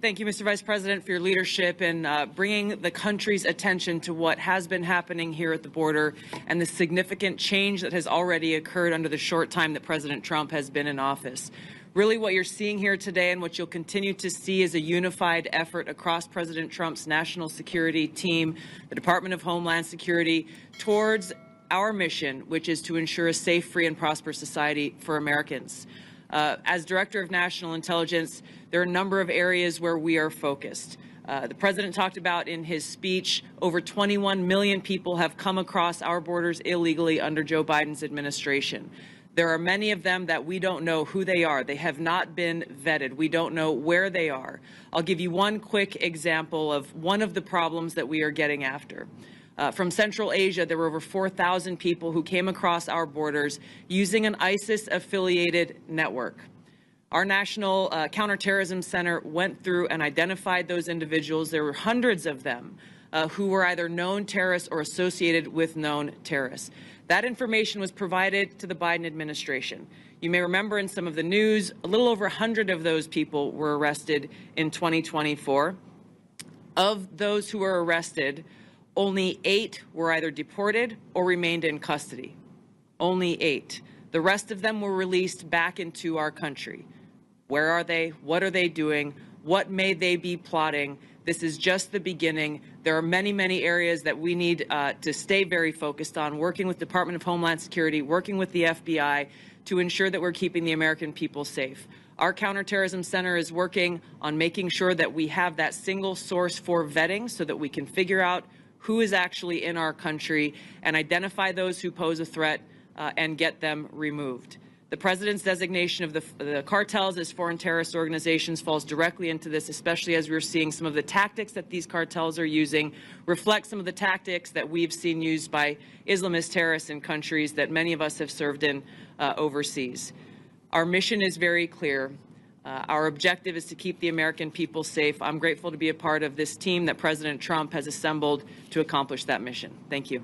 Thank you, Mr. Vice President, for your leadership in bringing the country's attention to what has been happening here at the border and the significant change that has already occurred under the short time that President Trump has been in office. Really, what you're seeing here today and what you'll continue to see is a unified effort across President Trump's national security team, the Department of Homeland Security, towards our mission, which is to ensure a safe, free, and prosperous society for Americans. As Director of National Intelligence, there are a number of areas where we are focused. The President talked about in his speech, over 21 million people have come across our borders illegally under Joe Biden's administration. There are many of them that we don't know who they are. They have not been vetted. We don't know where they are. I'll give you one quick example of one of the problems that we are getting after. From Central Asia, there were over 4,000 people who came across our borders using an ISIS-affiliated network. Our National Counterterrorism Center went through and identified those individuals. There were hundreds of them who were either known terrorists or associated with known terrorists. That information was provided to the Biden administration. You may remember in some of the news, a little over 100 of those people were arrested in 2024. Of those who were arrested, only 8 were either deported or remained in custody. Only 8. The rest of them were released back into our country. Where are they? What are they doing? What may they be plotting? This is just the beginning. There are many, many areas that we need to stay very focused on, working with Department of Homeland Security, working with the FBI to ensure that we're keeping the American people safe. Our Counterterrorism Center is working on making sure that we have that single source for vetting so that we can figure out who is actually in our country and identify those who pose a threat and get them removed. The President's designation of the cartels as foreign terrorist organizations falls directly into this, especially as we're seeing some of the tactics that these cartels are using reflect some of the tactics that we've seen used by Islamist terrorists in countries that many of us have served in overseas. Our mission is very clear. Our objective is to keep the American people safe. I'm grateful to be a part of this team that President Trump has assembled to accomplish that mission. Thank you.